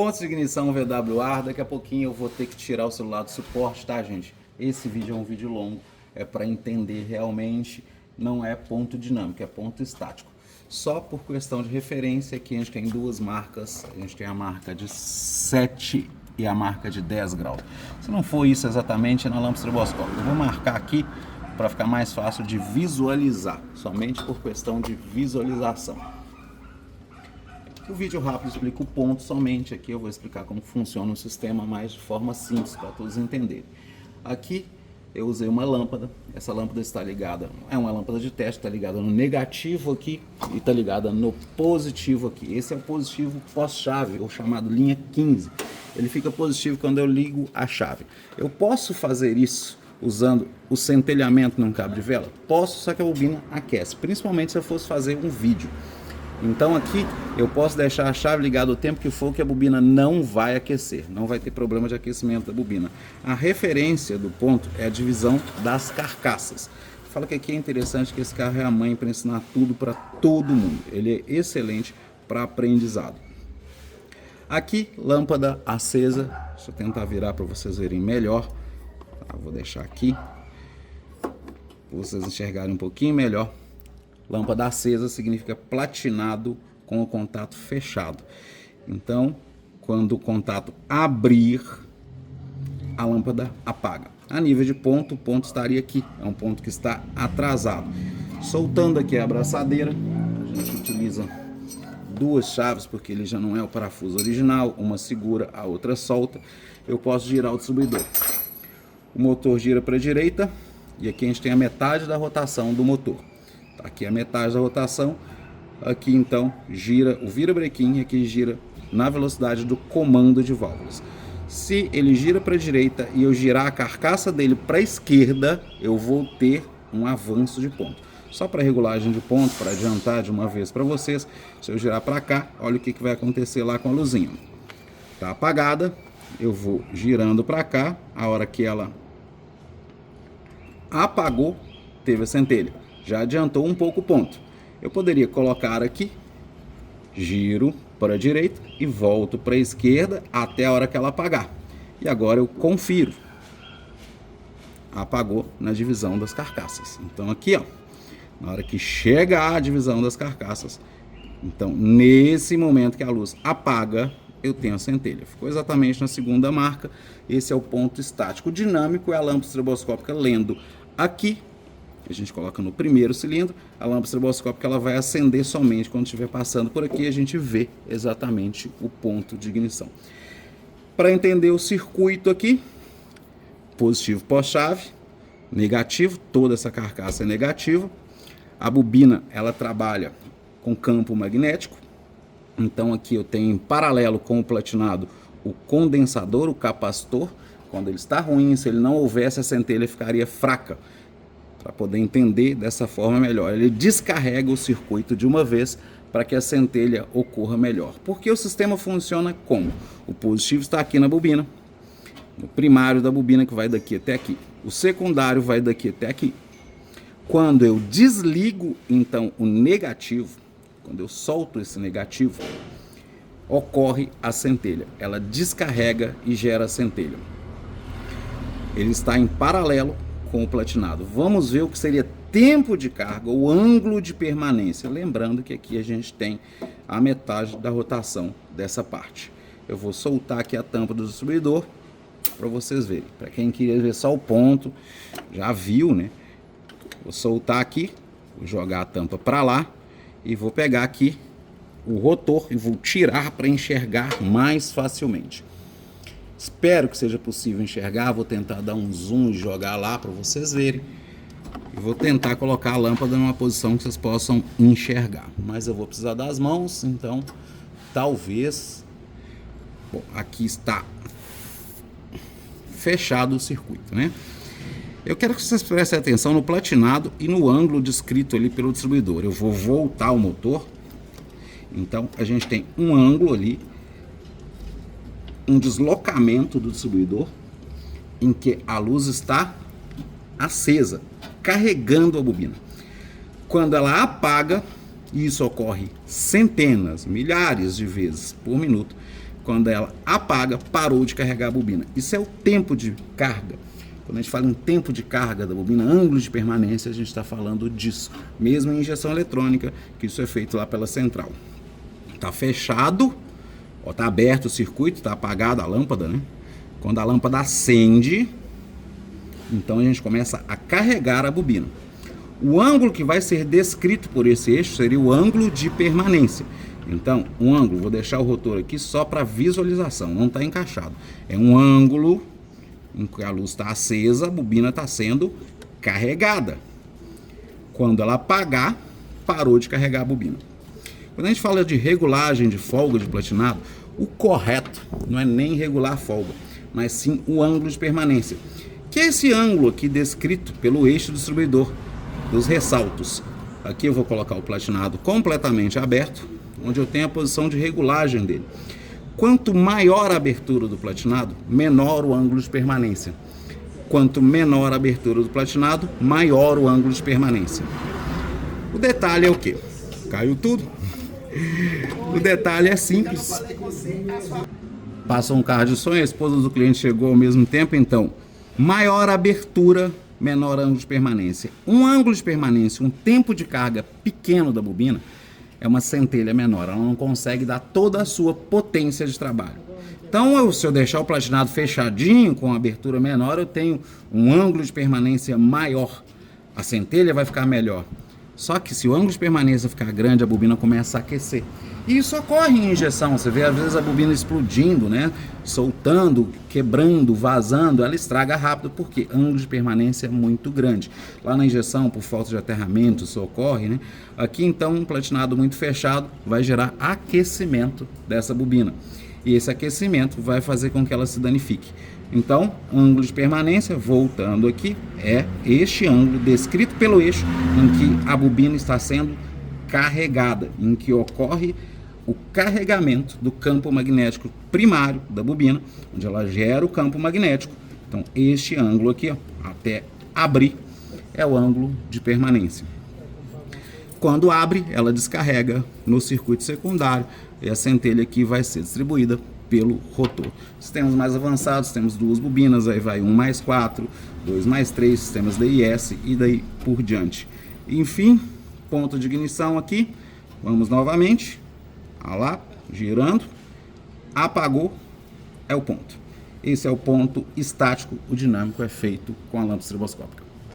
Pontos de ignição VWR, daqui a pouquinho eu vou ter que tirar o celular do suporte, tá, gente? Esse vídeo é um vídeo longo, é para entender realmente, não é ponto dinâmico, é ponto estático. Só por questão de referência, aqui a gente tem duas marcas, a gente tem a marca de 7 e a marca de 10 graus. Se não for isso exatamente, é na lâmpada estroboscópica. Eu vou marcar aqui para ficar mais fácil de visualizar, somente por questão de visualização. O vídeo rápido explica o ponto somente, aqui eu vou explicar como funciona o sistema mais de forma simples para todos entenderem. Aqui eu usei uma lâmpada, essa lâmpada está ligada, é uma lâmpada de teste, está ligada no negativo aqui e está ligada no positivo aqui. Esse é o positivo pós-chave, ou chamado linha 15. Ele fica positivo quando eu ligo a chave. Eu posso fazer isso usando o centelhamento num cabo de vela? Posso, só que a bobina aquece, principalmente se eu fosse fazer um vídeo. Então aqui eu posso deixar a chave ligada o tempo que for, que a bobina não vai aquecer, não vai ter problema de aquecimento da bobina. A referência do ponto é a divisão das carcaças. Fala que aqui é interessante que esse carro é a mãe para ensinar tudo para todo mundo. Ele é excelente para aprendizado. Aqui, lâmpada acesa. Deixa eu tentar virar para vocês verem melhor. Vou deixar aqui para vocês enxergarem um pouquinho melhor. Lâmpada acesa significa platinado com o contato fechado. Então, quando o contato abrir, a lâmpada apaga. A nível de ponto, o ponto estaria aqui. É um ponto que está atrasado. Soltando aqui a abraçadeira, a gente utiliza duas chaves, porque ele já não é o parafuso original. Uma segura, a outra solta. Eu posso girar o distribuidor. O motor gira para a direita e aqui a gente tem a metade da rotação do motor. Aqui é a metade da rotação, aqui então gira o virabrequim e aqui gira na velocidade do comando de válvulas. Se ele gira para a direita e eu girar a carcaça dele para a esquerda, eu vou ter um avanço de ponto. Só para regulagem de ponto, para adiantar de uma vez para vocês, se eu girar para cá, olha o que vai acontecer lá com a luzinha. Está apagada, eu vou girando para cá, a hora que ela apagou, teve a centelha. Já adiantou um pouco o ponto. Eu poderia colocar aqui, giro para a direita e volto para a esquerda até a hora que ela apagar. E agora eu confiro. Apagou na divisão das carcaças. Então aqui, ó, na hora que chega a divisão das carcaças, então nesse momento que a luz apaga, eu tenho a centelha. Ficou exatamente na segunda marca. Esse é o ponto estático. O dinâmico é a lâmpada estroboscópica lendo aqui. A gente coloca no primeiro cilindro, a lâmpada estroboscópica ela vai acender somente quando estiver passando por aqui, a gente vê exatamente o ponto de ignição. Para entender o circuito aqui, positivo pós-chave, negativo, toda essa carcaça é negativa. A bobina ela trabalha com campo magnético, então aqui eu tenho em paralelo com o platinado o condensador, o capacitor. Quando ele está ruim, se ele não houvesse, a centelha ficaria fraca. Para poder entender dessa forma melhor, ele descarrega o circuito de uma vez para que a centelha ocorra melhor. Porque o sistema funciona como? O positivo está aqui na bobina, no primário da bobina que vai daqui até aqui. O secundário vai daqui até aqui. Quando eu desligo então o negativo, quando eu solto esse negativo, ocorre a centelha. Ela descarrega e gera a centelha. Ele está em paralelo com o platinado. Vamos ver o que seria tempo de carga, o ângulo de permanência. Lembrando que aqui a gente tem a metade da rotação dessa parte. Eu vou soltar aqui a tampa do distribuidor para vocês verem. Para quem queria ver só o ponto, já viu, né? Vou soltar aqui, vou jogar a tampa para lá e vou pegar aqui o rotor e vou tirar para enxergar mais facilmente. Espero que seja possível enxergar, vou tentar dar um zoom e jogar lá para vocês verem. E vou tentar colocar a lâmpada numa posição que vocês possam enxergar. Mas eu vou precisar das mãos, então talvez... Bom, aqui está fechado o circuito, né? Eu quero que vocês prestem atenção no platinado e no ângulo descrito ali pelo distribuidor. Eu vou voltar o motor. Então a gente tem um ângulo ali, um deslocamento do distribuidor em que a luz está acesa, carregando a bobina. Quando ela apaga, e isso ocorre centenas, milhares de vezes por minuto, Quando ela apaga, parou de carregar a bobina. Isso é o tempo de carga. Quando a gente fala em tempo de carga da bobina, ângulo de permanência, a gente está falando disso. Mesmo em injeção eletrônica, que isso é feito lá pela central. Está fechado, está aberto o circuito, está apagada a lâmpada, né? Quando a lâmpada acende, então a gente começa a carregar a bobina. O ângulo que vai ser descrito por esse eixo seria o ângulo de permanência. Então, um ângulo, vou deixar o rotor aqui só para visualização, não está encaixado. É um ângulo em que a luz está acesa, a bobina está sendo carregada. Quando ela apagar, parou de carregar a bobina. Quando a gente fala de regulagem de folga de platinado, o correto não é nem regular a folga, mas sim o ângulo de permanência, que é esse ângulo aqui descrito pelo eixo distribuidor dos ressaltos. Aqui eu vou colocar o platinado completamente aberto, onde eu tenho a posição de regulagem dele. Quanto maior a abertura do platinado, menor o ângulo de permanência. Quanto menor a abertura do platinado, maior o ângulo de permanência. O detalhe é o quê? Caiu tudo? O detalhe é simples. Passa um carro de som, a esposa do cliente chegou ao mesmo tempo, então, maior abertura, menor ângulo de permanência. Um ângulo de permanência, um tempo de carga pequeno da bobina, é uma centelha menor, ela não consegue dar toda a sua potência de trabalho. Então, se eu deixar o platinado fechadinho, com abertura menor, eu tenho um ângulo de permanência maior. A centelha vai ficar melhor. Só que se o ângulo de permanência ficar grande, a bobina começa a aquecer. E isso ocorre em injeção, você vê às vezes a bobina explodindo, né? Soltando, quebrando, vazando, ela estraga rápido porque ângulo de permanência é muito grande. Lá na injeção, por falta de aterramento, isso ocorre, né? Aqui então, um platinado muito fechado vai gerar aquecimento dessa bobina. E esse aquecimento vai fazer com que ela se danifique. Então, ângulo de permanência, voltando aqui, é este ângulo descrito pelo eixo em que a bobina está sendo carregada, em que ocorre o carregamento do campo magnético primário da bobina, onde ela gera o campo magnético. Então, este ângulo aqui, ó, até abrir, é o ângulo de permanência. Quando abre, ela descarrega no circuito secundário e a centelha aqui vai ser distribuída pelo rotor. Sistemas mais avançados, temos duas bobinas, aí vai 1 mais 4, 2 mais 3, sistemas DIS e daí por diante. Enfim, ponto de ignição aqui, vamos novamente, olha lá, girando, apagou, é o ponto. Esse é o ponto estático, o dinâmico é feito com a lâmpada estroboscópica.